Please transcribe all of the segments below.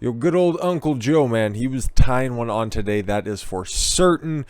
Yo, good old Uncle Joe, man, he was tying one on today, that is for certain.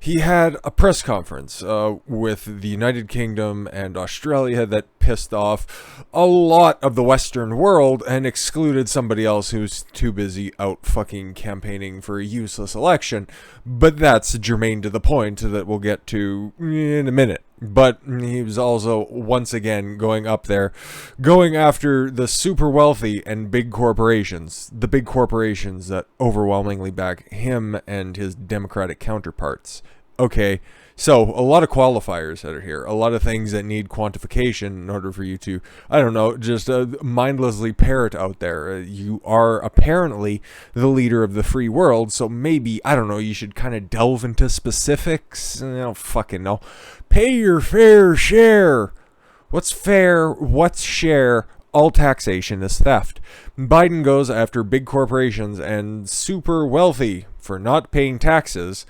He had a press conference with the United Kingdom and Australia that pissed off a lot of the Western world and excluded somebody else who's too busy out fucking campaigning for a useless election. But that's germane to the point that we'll get to in a minute. But he was also, once again, going up there, going after the super wealthy and big corporations. The big corporations that overwhelmingly back him and his Democratic counterparts. Okay, so a lot of qualifiers that are here. A lot of things that need quantification in order for you to, I don't know, just mindlessly parrot out there. You are apparently the leader of the free world, so maybe, I don't know, you should kind of delve into specifics. I don't fucking know. Pay your fair share. What's fair? What's share? All taxation is theft. Biden goes after big corporations and super wealthy for not paying taxes.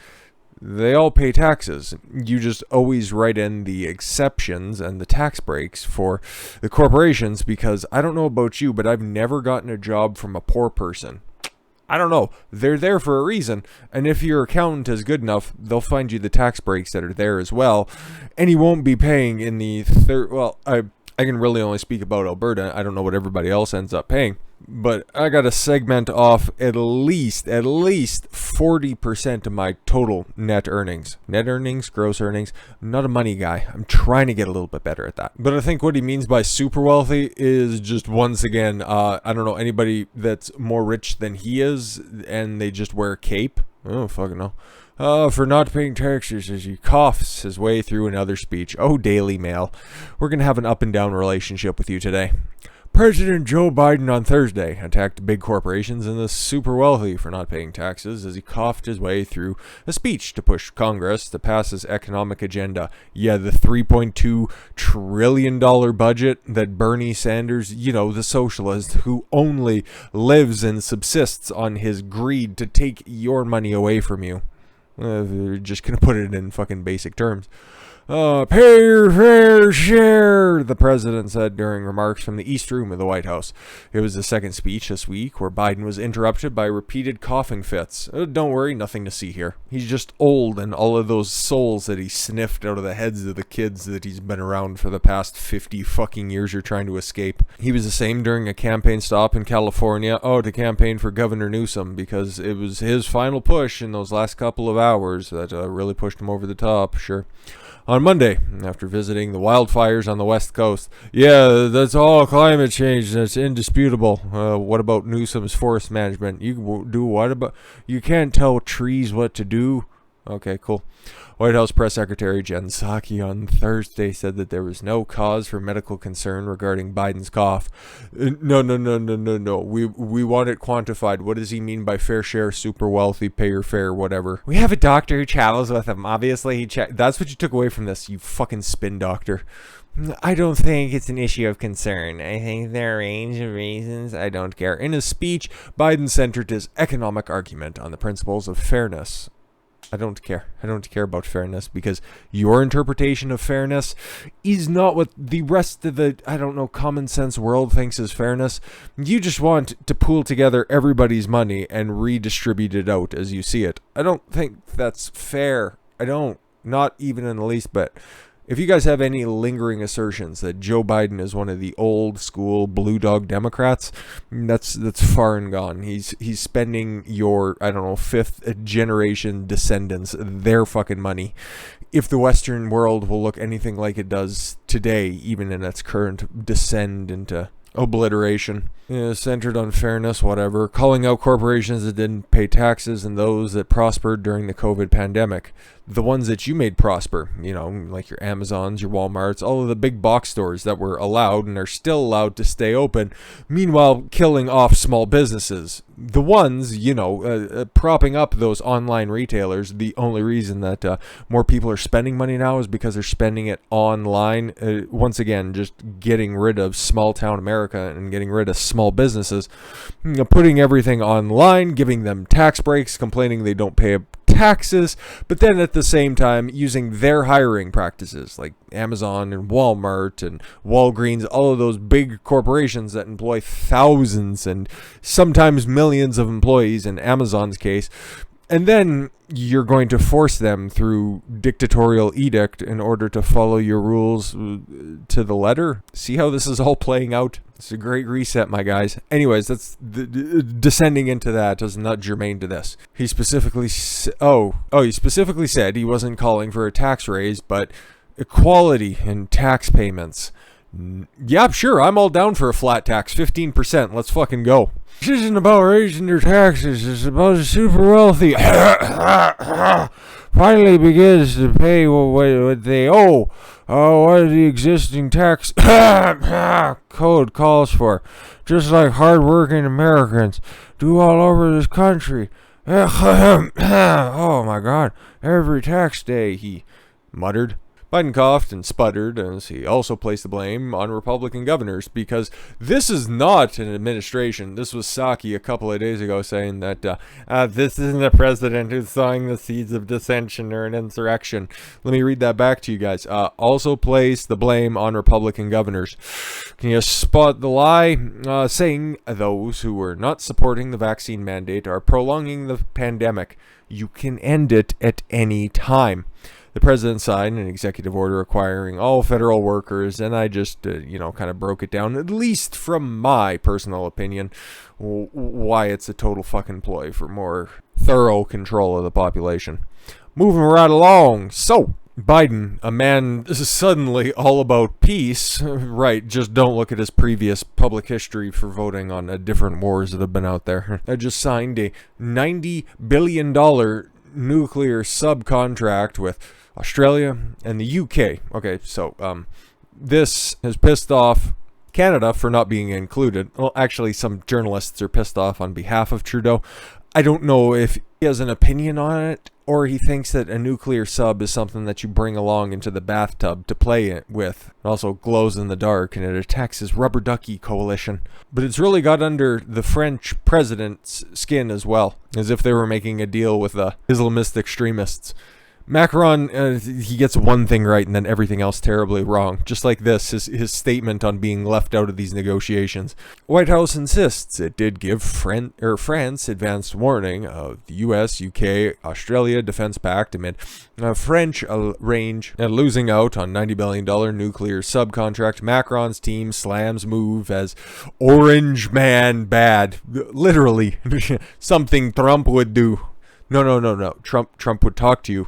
They all pay taxes. You just always write in the exceptions and the tax breaks for the corporations, because I don't know about you, but I've never gotten a job from a poor person. I don't know. They're there for a reason. And if your accountant is good enough, they'll find you the tax breaks that are there as well. And you won't be paying in the third. Well, I can really only speak about Alberta. I don't know what everybody else ends up paying. But I got to segment off at least 40% of my total net earnings. Net earnings, gross earnings. I'm not a money guy. I'm trying to get a little bit better at that. But I think what he means by super wealthy is just, once again, I don't know anybody that's more rich than he is and they just wear a cape. I don't fucking know. For not paying taxes, as he coughs his way through another speech. Oh, Daily Mail. We're going to have an up and down relationship with you today. President Joe Biden on Thursday attacked big corporations and the super wealthy for not paying taxes as he coughed his way through a speech to push Congress to pass his economic agenda. Yeah, the $3.2 trillion budget that Bernie Sanders, you know, the socialist who only lives and subsists on his greed to take your money away from you. They're just going to put it in fucking basic terms. Pay your fair share, the president said during remarks from the East Room of the White House. It was the second speech this week where Biden was interrupted by repeated coughing fits. Don't worry, nothing to see here. He's just old, and all of those souls that he sniffed out of the heads of the kids that he's been around for the past 50 fucking years are trying to escape. He was the same during a campaign stop in California, to campaign for Governor Newsom, because it was his final push in those last couple of hours that really pushed him over the top, sure. On Monday, after visiting the wildfires on the West Coast. Yeah, that's all climate change. That's indisputable. What about Newsom's forest management? You do what about? You can't tell trees what to do. Okay, cool. White House Press Secretary Jen Psaki on Thursday said that there was no cause for medical concern regarding Biden's cough. No. We want it quantified. What does he mean by fair share, super wealthy, pay your fare, whatever? We have a doctor who travels with him. Obviously, that's what you took away from this, you fucking spin doctor. I don't think it's an issue of concern. I think there are a range of reasons. I don't care. In his speech, Biden centered his economic argument on the principles of fairness. I don't care. I don't care about fairness, because your interpretation of fairness is not what the rest of the, common sense world thinks is fairness. You just want to pool together everybody's money and redistribute it out as you see it. I don't think that's fair. I don't. Not even in the least bit. If you guys have any lingering assertions that Joe Biden is one of the old school blue dog Democrats, that's far and gone. He's spending your, fifth generation descendants their fucking money. If the Western world will look anything like it does today, even in its current descent into obliteration, centered on fairness, whatever, calling out corporations that didn't pay taxes and those that prospered during the COVID pandemic. The ones that you made prosper, like your Amazons, your Walmarts, all of the big box stores that were allowed and are still allowed to stay open, meanwhile killing off small businesses. The ones, propping up those online retailers. The only reason that more people are spending money now is because they're spending it online. Once again, just getting rid of small town America and getting rid of small businesses, putting everything online, giving them tax breaks, complaining they don't pay taxes, but then at the same time using their hiring practices like Amazon and Walmart and Walgreens, all of those big corporations that employ thousands and sometimes millions of employees in Amazon's case. And then you're going to force them through dictatorial edict in order to follow your rules to the letter. See how this is all playing out? It's a great reset, my guys. Anyways, that's descending into that is not germane to this. He specifically he specifically said he wasn't calling for a tax raise, but equality in tax payments. Yeah, sure, I'm all down for a flat tax, 15%. Let's fucking go. This isn't about raising their taxes, it's about the super wealthy finally begins to pay what they owe. What the existing tax code calls for. Just like hard-working Americans do all over this country. Oh my God, every tax day, he muttered. Biden coughed and sputtered as he also placed the blame on Republican governors, because this is not an administration. This was Psaki a couple of days ago saying that this isn't a president who's sowing the seeds of dissension or an insurrection. Let me read that back to you guys. Also placed the blame on Republican governors. Can you spot the lie? Saying those who were not supporting the vaccine mandate are prolonging the pandemic. You can end it at any time. The president signed an executive order requiring all federal workers, and I just, kind of broke it down, at least from my personal opinion, why it's a total fucking ploy for more thorough control of the population. Moving right along. So, Biden, a man suddenly all about peace, right, just don't look at his previous public history for voting on different wars that have been out there. I just signed a $90 billion nuclear subcontract with Australia and the UK. Okay, so this has pissed off Canada for not being included. Well, actually, some journalists are pissed off on behalf of Trudeau. I don't know if he has an opinion on it, or he thinks that a nuclear sub is something that you bring along into the bathtub to play it with. It also glows in the dark, and it attacks his rubber ducky coalition. But it's really got under the French president's skin as well, as if they were making a deal with the Islamist extremists. Macron, he gets one thing right and then everything else terribly wrong. Just like this, his statement on being left out of these negotiations. White House insists it did give France advanced warning of the US, UK, Australia Defense Pact amid French range and losing out on $90 billion nuclear subcontract. Macron's team slams move as Orange Man bad. Literally, something Trump would do. No. Trump would talk to you.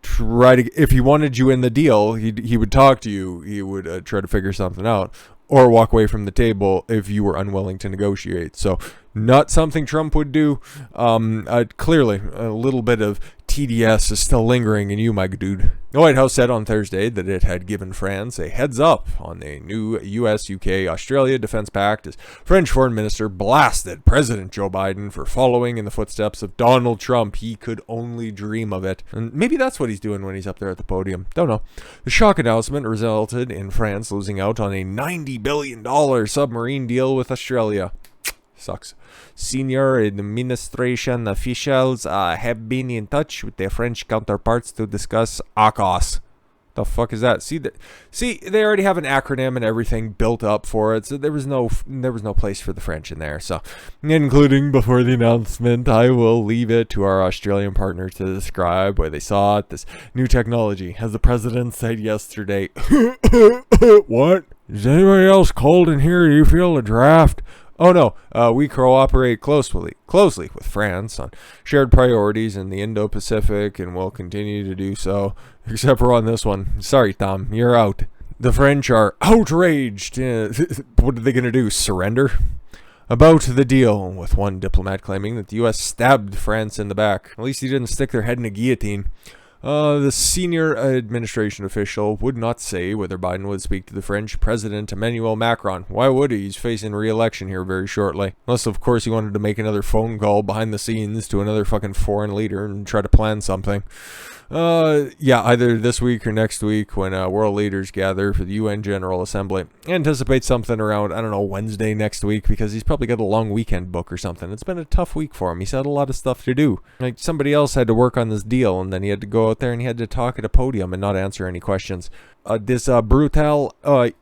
If he wanted you in the deal, he would talk to you. He would try to figure something out, or walk away from the table if you were unwilling to negotiate. So, not something Trump would do. Clearly, a little bit of TDS is still lingering in you, my dude. The White House said on Thursday that it had given France a heads up on the new US, UK, Australia Defense Pact as French Foreign Minister blasted President Joe Biden for following in the footsteps of Donald Trump. He could only dream of it. And maybe that's what he's doing when he's up there at the podium. Don't know. The shock announcement resulted in France losing out on a $90 billion submarine deal with Australia. Sucks. Senior administration officials have been in touch with their French counterparts to discuss AUKUS. The fuck is that? See, they already have an acronym and everything built up for it, so there was no place for the French in there. So, including before the announcement, I will leave it to our Australian partner to describe where they saw it. This new technology, as the president said yesterday. What? Is anybody else cold in here? Do you feel the draft? Oh no, we cooperate closely with France on shared priorities in the Indo-Pacific and will continue to do so, except for on this one. Sorry, Tom, you're out. The French are outraged. What are they going to do, surrender? About the deal, with one diplomat claiming that the U.S. stabbed France in the back. At least he didn't stick their head in a guillotine. The senior administration official would not say whether Biden would speak to the French President Emmanuel Macron. Why would he? He's facing re-election here very shortly. Unless, of course, he wanted to make another phone call behind the scenes to another fucking foreign leader and try to plan something. Yeah, either this week or next week when world leaders gather for the UN General Assembly. Anticipate something around, I don't know, Wednesday next week, because he's probably got a long weekend book or something. It's been a tough week for him. He's had a lot of stuff to do. Like, somebody else had to work on this deal, and then he had to go out there and he had to talk at a podium and not answer any questions. This brutal,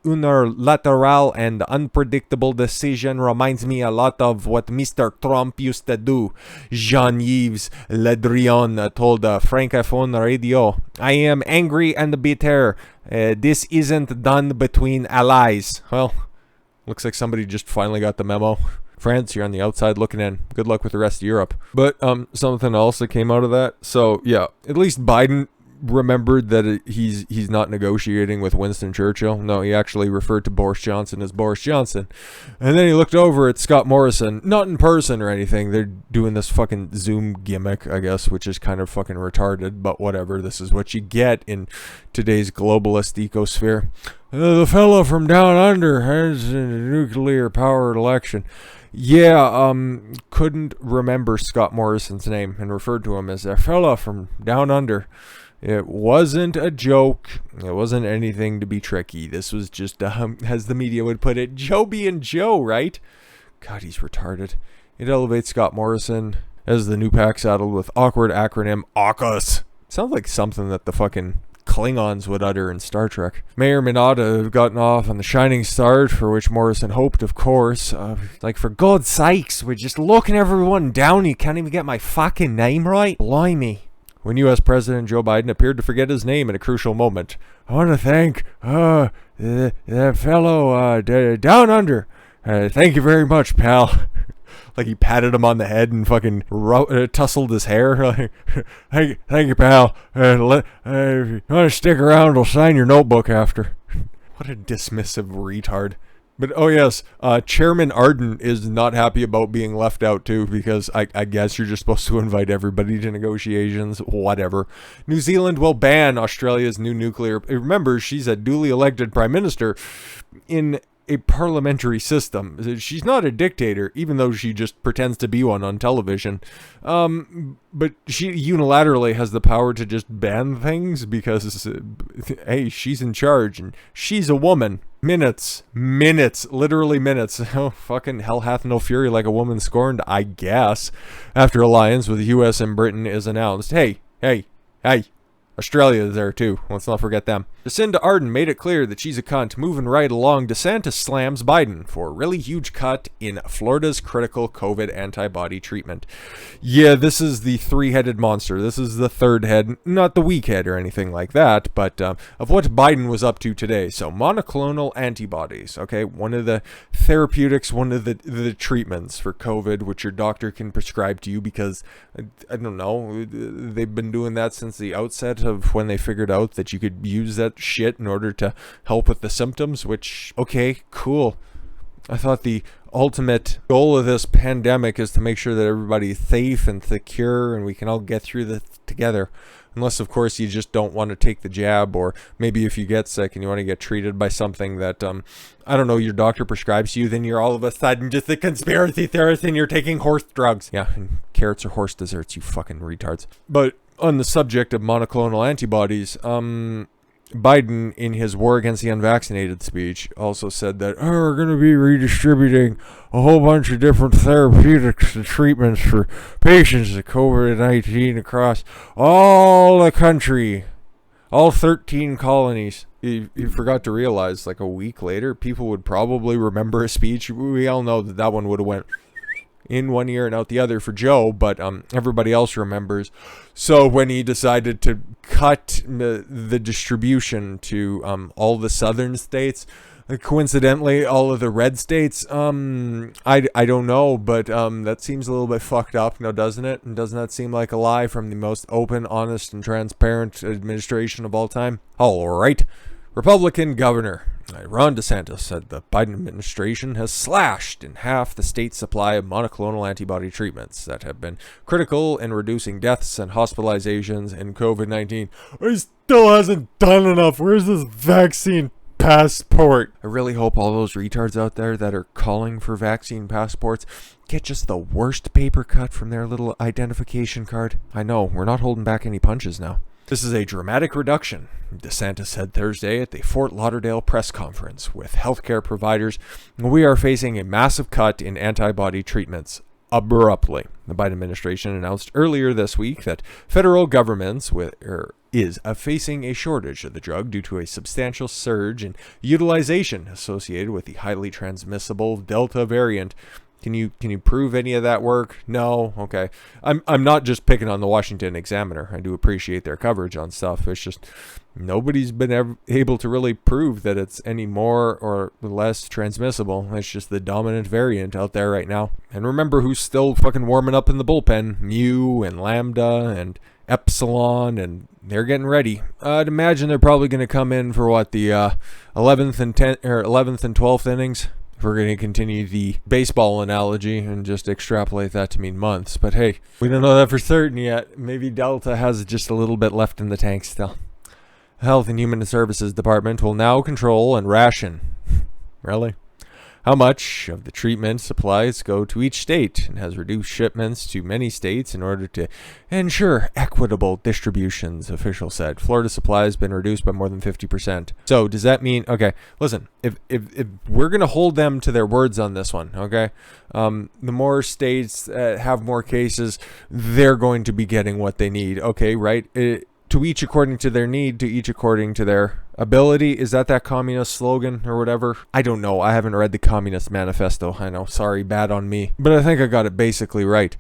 unilateral, and unpredictable decision reminds me a lot of what Mr. Trump used to do. Jean-Yves Le Drian told Francophone Radio, "I am angry and bitter. This isn't done between allies." Well, looks like somebody just finally got the memo. France, you're on the outside looking in. Good luck with the rest of Europe. But something else that came out of that. So yeah, at least Biden remembered that he's not negotiating with Winston Churchill. No, he actually referred to Boris Johnson as Boris Johnson. And then he looked over at Scott Morrison, not in person or anything. They're doing this fucking Zoom gimmick, I guess, which is kind of fucking retarded, but whatever. This is what you get in today's globalist ecosphere. The fellow from down under has a nuclear powered election. Yeah, couldn't remember Scott Morrison's name and referred to him as a fella from down under. It wasn't a joke. It wasn't anything to be tricky. This was just, as the media would put it, Joe being Joe, right? God, he's retarded. It elevates Scott Morrison as the new pack saddled with awkward acronym AUKUS. Sounds like something that the fucking Klingons would utter in Star Trek. May or may not have gotten off on the shining start, for which Morrison hoped, of course. Like, for God's sakes, we're just looking everyone down. You can't even get my fucking name right? Blimey. When U.S. President Joe Biden appeared to forget his name at a crucial moment. "I want to thank that fellow down under. Thank you very much, pal." Like he patted him on the head and fucking tussled his hair. Thank you, pal. If you want to stick around, I'll sign your notebook after. What a dismissive retard. But, oh yes, Chairman Ardern is not happy about being left out too, because I guess you're just supposed to invite everybody to negotiations, whatever. New Zealand will ban Australia's new nuclear... Remember, she's a duly elected prime minister in a parliamentary system. She's not a dictator, even though she just pretends to be one on television. But she unilaterally has the power to just ban things because, hey, she's in charge and she's a woman. Minutes, literally minutes. Oh, fucking hell hath no fury like a woman scorned, I guess. After alliance with the U.S. and Britain is announced. Hey. Australia is there too. Let's not forget them. Jacinda Ardern made it clear that she's a cunt. Moving right along, DeSantis slams Biden for a really huge cut in Florida's critical COVID antibody treatment. Yeah, this is the three-headed monster. This is the third head, not the weak head or anything like that, but of what Biden was up to today. So monoclonal antibodies, okay? One of the therapeutics, one of the treatments for COVID, which your doctor can prescribe to you because, I don't know, they've been doing that since the outset of when they figured out that you could use that shit in order to help with the symptoms, which, okay, cool. I thought the ultimate goal of this pandemic is to make sure that everybody's safe and secure and we can all get through this together. Unless, of course, you just don't want to take the jab, or maybe if you get sick and you want to get treated by something that, I don't know, your doctor prescribes to you, then you're all of a sudden just a conspiracy theorist and you're taking horse drugs. Yeah, and carrots are horse desserts, you fucking retards. But on the subject of monoclonal antibodies, Biden, in his war against the unvaccinated speech, also said that we're going to be redistributing a whole bunch of different therapeutics and treatments for patients with COVID-19 across all the country, all 13 colonies. He forgot to realize, like a week later, people would probably remember a speech. We all know that one would have went in one ear and out the other for Joe, but everybody else remembers. So when he decided to cut the distribution to all the southern states, coincidentally all of the red states, I don't know, but that seems a little bit fucked up now, doesn't it? And doesn't that seem like a lie from the most open, honest, and transparent administration of all time? All right. Republican Governor Ron DeSantis said the Biden administration has slashed in half the state's supply of monoclonal antibody treatments that have been critical in reducing deaths and hospitalizations in COVID-19. He still hasn't done enough. Where's this vaccine passport? I really hope all those retards out there that are calling for vaccine passports get just the worst paper cut from their little identification card. I know, we're not holding back any punches now. This is a dramatic reduction, DeSantis said Thursday at the Fort Lauderdale press conference with healthcare providers. We are facing a massive cut in antibody treatments abruptly. The Biden administration announced earlier this week that federal governments is facing a shortage of the drug due to a substantial surge in utilization associated with the highly transmissible Delta variant. Can you prove any of that work? No? Okay. I'm not just picking on the Washington Examiner. I do appreciate their coverage on stuff. It's just nobody's been able to really prove that it's any more or less transmissible. It's just the dominant variant out there right now. And remember who's still fucking warming up in the bullpen? Mu and Lambda and Epsilon, and they're getting ready. I'd imagine they're probably going to come in for what, the 11th and 12th innings. If we're going to continue the baseball analogy and just extrapolate that to mean months. But hey, we don't know that for certain yet. Maybe Delta has just a little bit left in the tank still. The Health and Human Services Department will now control and ration. Really? How much of the treatment supplies go to each state, and has reduced shipments to many states in order to ensure equitable distributions, officials said. Florida supply has been reduced by more than 50%. So does that mean, okay, listen, if we're going to hold them to their words on this one, okay, the more states have more cases, they're going to be getting what they need, okay, right? To each according to their need, to each according to their ability. Is that communist slogan or whatever? I don't know. I haven't read the Communist Manifesto. I know. Sorry, bad on me. But I think I got it basically right.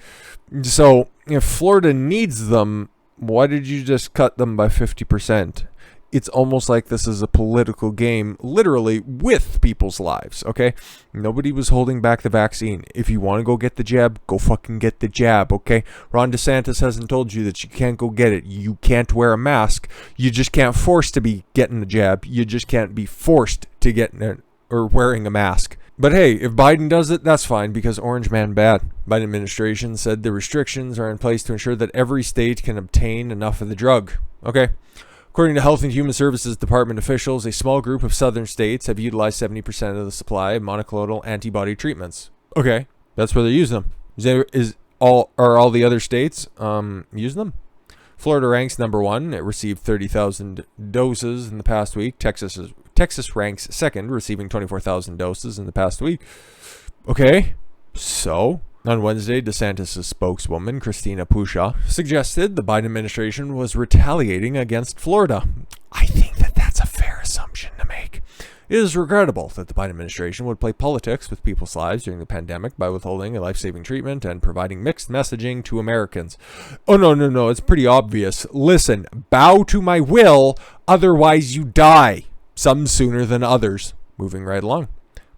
So if Florida needs them, why did you just cut them by 50%? It's almost like this is a political game, literally, with people's lives, okay? Nobody was holding back the vaccine. If you want to go get the jab, go fucking get the jab, okay? Ron DeSantis hasn't told you that you can't go get it. You can't wear a mask. You just can't force to be getting the jab. You just can't be forced to get or wearing a mask. But hey, if Biden does it, that's fine, because Orange Man bad. Biden administration said the restrictions are in place to ensure that every state can obtain enough of the drug, okay? According to Health and Human Services Department officials, a small group of southern states have utilized 70% of the supply of monoclonal antibody treatments. Okay, that's where they're using them. Are all the other states using them? Florida ranks number 1. It received 30,000 doses in the past week. Texas ranks second, receiving 24,000 doses in the past week. Okay, so on Wednesday, DeSantis' spokeswoman, Christina Pushaw, suggested the Biden administration was retaliating against Florida. I think that that's a fair assumption to make. It is regrettable that the Biden administration would play politics with people's lives during the pandemic by withholding a life-saving treatment and providing mixed messaging to Americans. Oh, no, it's pretty obvious. Listen, bow to my will, otherwise you die. Some sooner than others. Moving right along.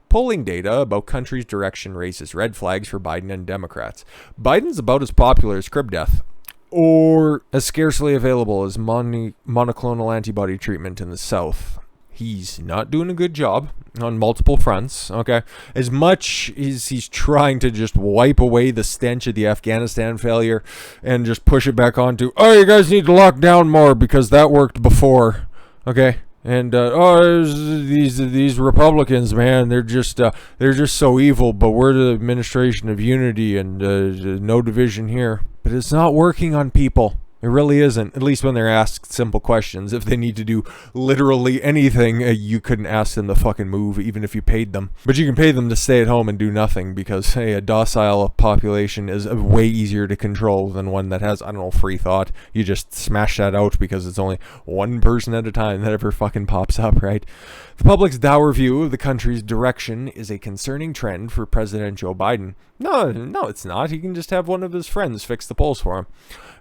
Polling data about country's direction raises red flags for Biden and Democrats. Biden's about as popular as crib death, or as scarcely available as monoclonal antibody treatment in the South. He's not doing a good job on multiple fronts, okay? As much as he's trying to just wipe away the stench of the Afghanistan failure and just push it back onto, oh, you guys need to lock down more because that worked before, okay? And these Republicans, man, they're just so evil. But we're the administration of unity and no division here. But it's not working on people. It really isn't, at least when they're asked simple questions. If they need to do literally anything, you couldn't ask them to fucking move, even if you paid them. But you can pay them to stay at home and do nothing, because, hey, a docile population is way easier to control than one that has, I don't know, free thought. You just smash that out because it's only one person at a time that ever fucking pops up, right? The public's dour view of the country's direction is a concerning trend for President Joe Biden. No, it's not. He can just have one of his friends fix the polls for him.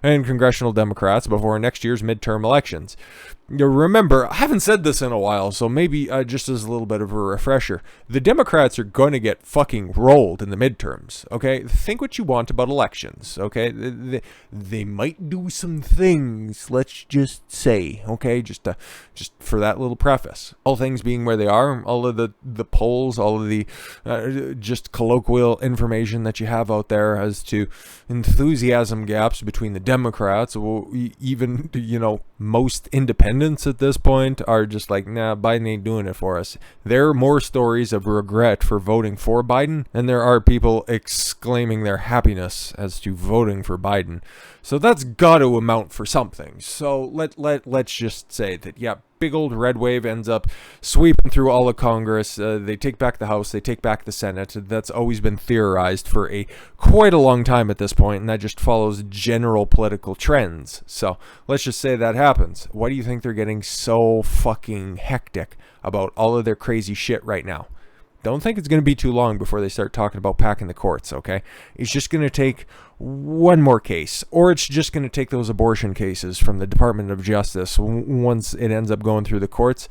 And congressional congressional Democrats before next year's midterm elections. You remember, I haven't said this in a while, so maybe just as a little bit of a refresher, the Democrats are going to get fucking rolled in the midterms, okay? Think what you want about elections, okay? They might do some things, let's just say, okay? Just for that little preface. All things being where they are, all of the polls, all of the just colloquial information that you have out there as to enthusiasm gaps between the Democrats, or even, most independents at this point are just like, nah, Biden ain't doing it for us. There are more stories of regret for voting for Biden than there are people exclaiming their happiness as to voting for Biden. So that's got to amount for something. So let's just say that, yeah, big old red wave ends up sweeping through all of Congress. They take back the House. They take back the Senate. That's always been theorized for quite a long time at this point, and that just follows general political trends. So let's just say that happens. Why do you think they're getting so fucking hectic about all of their crazy shit right now? Don't think it's going to be too long before they start talking about packing the courts, okay? It's just going to take one more case, or it's just going to take those abortion cases from the Department of Justice once it ends up going through the courts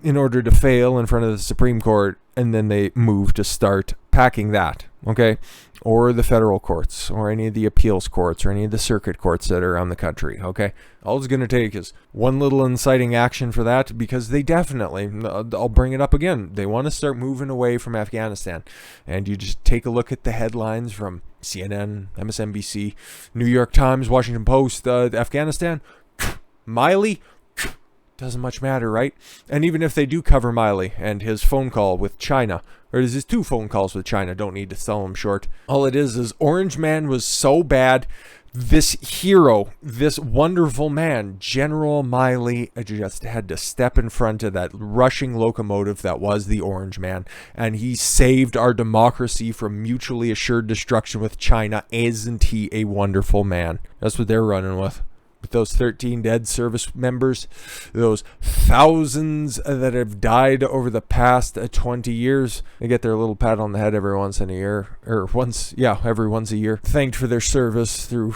in order to fail in front of the Supreme Court, and then they move to start packing that, okay? Or the federal courts, or any of the appeals courts, or any of the circuit courts that are around the country, okay? All it's going to take is one little inciting action for that, because they definitely, I'll bring it up again, they want to start moving away from Afghanistan. And you just take a look at the headlines from CNN, MSNBC, New York Times, Washington Post, Afghanistan, Miley, doesn't much matter, right? And even if they do cover Miley and his phone call with China, or his 2 phone calls with China, don't need to sell him short. All it is Orange Man was so bad, this hero, this wonderful man, General Miley, just had to step in front of that rushing locomotive that was the Orange Man, and he saved our democracy from mutually assured destruction with China. Isn't he a wonderful man? That's what they're running with those 13 dead service members, those thousands that have died over the past 20 years. They get their little pat on the head every once a year, thanked for their service through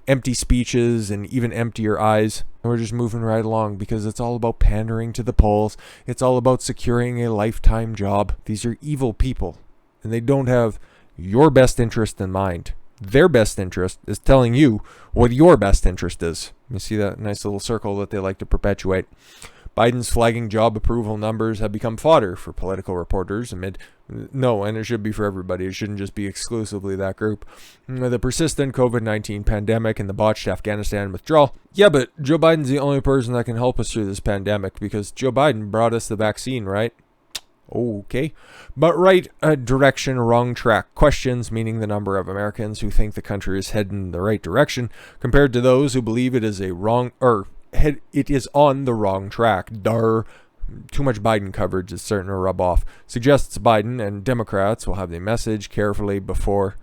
empty speeches and even emptier eyes. And we're just moving right along because it's all about pandering to the polls. It's all about securing a lifetime job. These are evil people, and they don't have your best interest in mind. Their best interest is telling you what your best interest is. You see that nice little circle that they like to perpetuate. Biden's flagging job approval numbers have become fodder for political reporters and it should be for everybody. It shouldn't just be exclusively that group. The persistent COVID-19 pandemic and the botched Afghanistan withdrawal. Yeah, but Joe Biden's the only person that can help us through this pandemic because Joe Biden brought us the vaccine, right? Okay, but right direction, wrong track. Questions, meaning the number of Americans who think the country is heading in the right direction compared to those who believe it is it is on the wrong track. Too much Biden coverage is starting to rub off. Suggests Biden and Democrats will have the message carefully before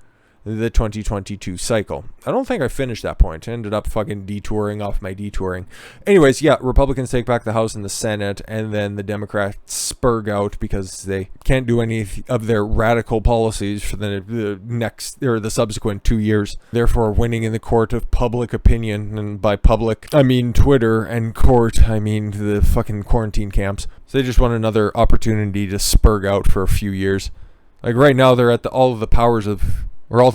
the 2022 cycle. I don't think I finished that point. I ended up fucking detouring off my detouring. Anyways, yeah, Republicans take back the House and the Senate, and then the Democrats spurg out because they can't do any of their radical policies for the next or the subsequent 2 years. Therefore, winning in the court of public opinion, and by public, I mean Twitter, and court, I mean the fucking quarantine camps. So they just want another opportunity to spurg out for a few years. Like right now, they're at all the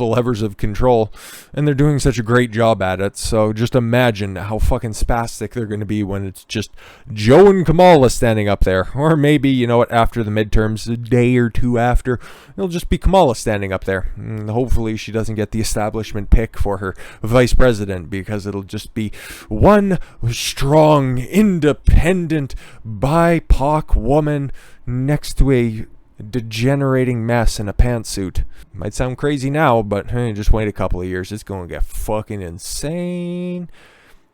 levers of control, and they're doing such a great job at it. So just imagine how fucking spastic they're going to be when it's just Joe and Kamala standing up there. Or maybe, after the midterms, a day or 2 after, it'll just be Kamala standing up there. And hopefully she doesn't get the establishment pick for her vice president, because it'll just be one strong, independent, BIPOC woman next to a degenerating mess in a pantsuit. Might sound crazy now, but hey, just wait a couple of years. It's going to get fucking insane.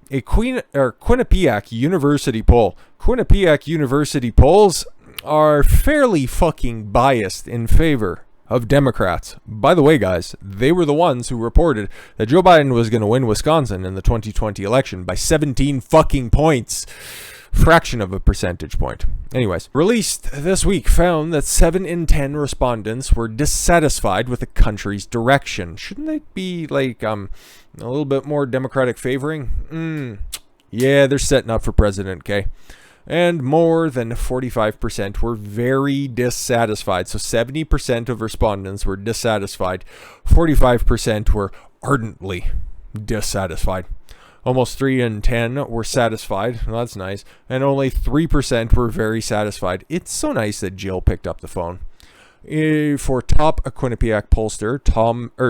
A Quinnipiac University poll. Quinnipiac University polls are fairly fucking biased in favor of Democrats. By the way, guys, they were the ones who reported that Joe Biden was going to win Wisconsin in the 2020 election by 17 fucking points. fraction of a percentage point. Anyways, released this week found that 7 in 10 respondents were dissatisfied with the country's direction. Shouldn't they be like a little bit more democratic favoring? Yeah, they're setting up for president, okay? And more than 45% were very dissatisfied. So 70% of respondents were dissatisfied. 45% were ardently dissatisfied. Almost 3 in 10 were satisfied. Well, that's nice. And only 3% were very satisfied. It's so nice that Jill picked up the phone. For top Quinnipiac pollster,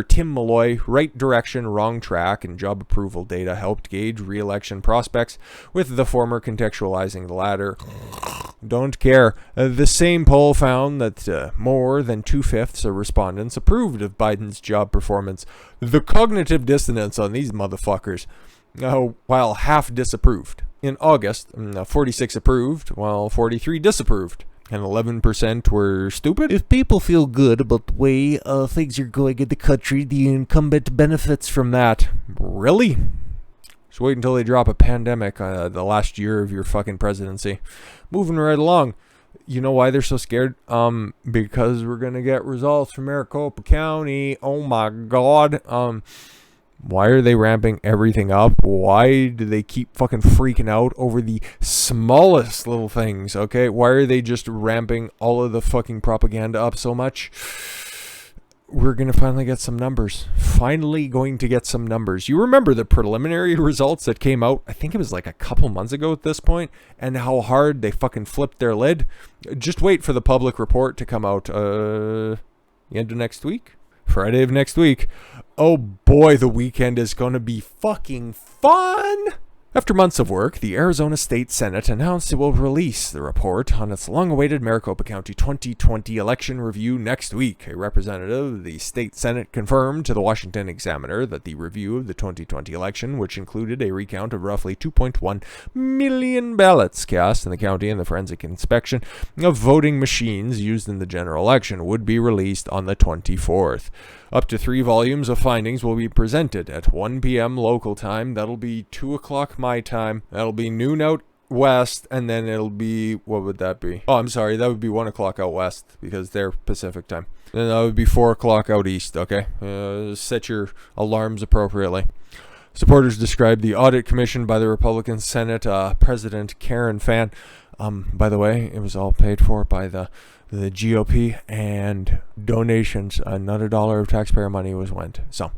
Tim Malloy, right direction, wrong track, and job approval data helped gauge re-election prospects, with the former contextualizing the latter. Don't care. The same poll found that more than 2/5 of respondents approved of Biden's job performance. The cognitive dissonance on these motherfuckers. While half disapproved. In August, 46 approved, while 43 disapproved. And 11% were stupid. If people feel good about the way things are going in the country, the incumbent benefits from that. Really? Just wait until they drop a pandemic the last year of your fucking presidency. Moving right along. You know why they're so scared? Because we're going to get results from Maricopa County. Oh my God. Why are they ramping everything up? Why do they keep fucking freaking out over the smallest little things, okay? Why are they just ramping all of the fucking propaganda up so much? We're going to finally get some numbers. Finally going to get some numbers. You remember the preliminary results that came out, I think it was like a couple months ago at this point, and how hard they fucking flipped their lid? Just wait for the public report to come out the end of next week? Friday of next week. Oh boy, the weekend is going to be fucking fun! After months of work, the Arizona State Senate announced it will release the report on its long-awaited Maricopa County 2020 election review next week. A representative of the state Senate confirmed to the Washington Examiner that the review of the 2020 election, which included a recount of roughly 2.1 million ballots cast in the county and the forensic inspection of voting machines used in the general election, would be released on the 24th. Up to 3 volumes of findings will be presented at 1 p.m. local time. That'll be 2 o'clock my time. That'll be noon out west, and then it'll be, what would that be? Oh, I'm sorry, that would be 1 o'clock out west, because they're Pacific time. Then that would be 4 o'clock out east, okay? Set your alarms appropriately. Supporters described the audit commissioned by the Republican Senate President Karen Fann. By the way, it was all paid for by the GOP, and donations, not a dollar of taxpayer money went. So,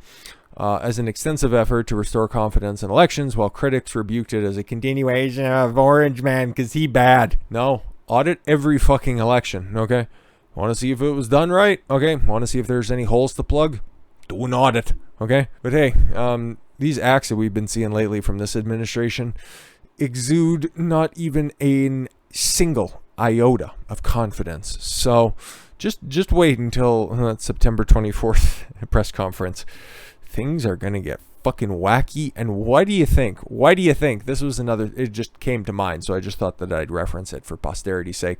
as an extensive effort to restore confidence in elections, while critics rebuked it as a continuation of Orange Man because he bad. No, audit every fucking election, okay? Want to see if it was done right? Okay. Want to see if there's any holes to plug? Do an audit, okay? But hey, these acts that we've been seeing lately from this administration exude not even a single iota of confidence. So just wait until September 24th press conference. Things are going to get fucking wacky. And why do you think this was another, it just came to mind, so I just thought that I'd reference it for posterity's sake.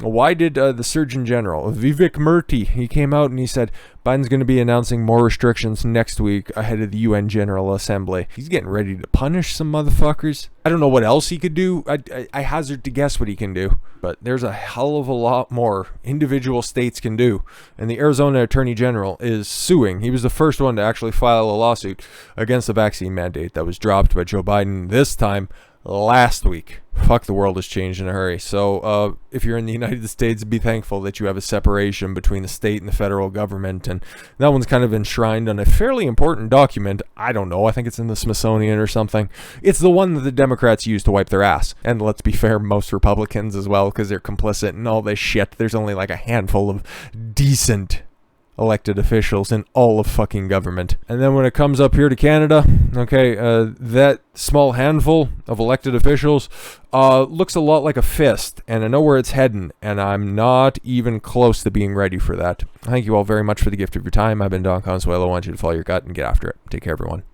Why did the Surgeon General Vivek Murthy, he came out and he said Biden's going to be announcing more restrictions next week ahead of the UN General Assembly. He's getting ready to punish some motherfuckers. I don't know what else he could do. I hazard to guess what he can do, but there's a hell of a lot more individual states can do. And the Arizona Attorney General is suing. He was the first one to actually file a lawsuit against the vaccine mandate that was dropped by Joe Biden this time last week. Fuck, the world has changed in a hurry. So if you're in the United States, be thankful that you have a separation between the state and the federal government, and that one's kind of enshrined on a fairly important document. I don't know, I think it's in the Smithsonian or something. It's the one that the Democrats use to wipe their ass, and let's be fair, most Republicans as well, because they're complicit in all this shit. There's only like a handful of decent elected officials in all of fucking government. And then when it comes up here to Canada, okay, that small handful of elected officials looks a lot like a fist, and I know where it's heading, and I'm not even close to being ready for that. Thank you all very much for the gift of your time. I've been Don Consuelo. I want you to follow your gut and get after it. Take care, everyone.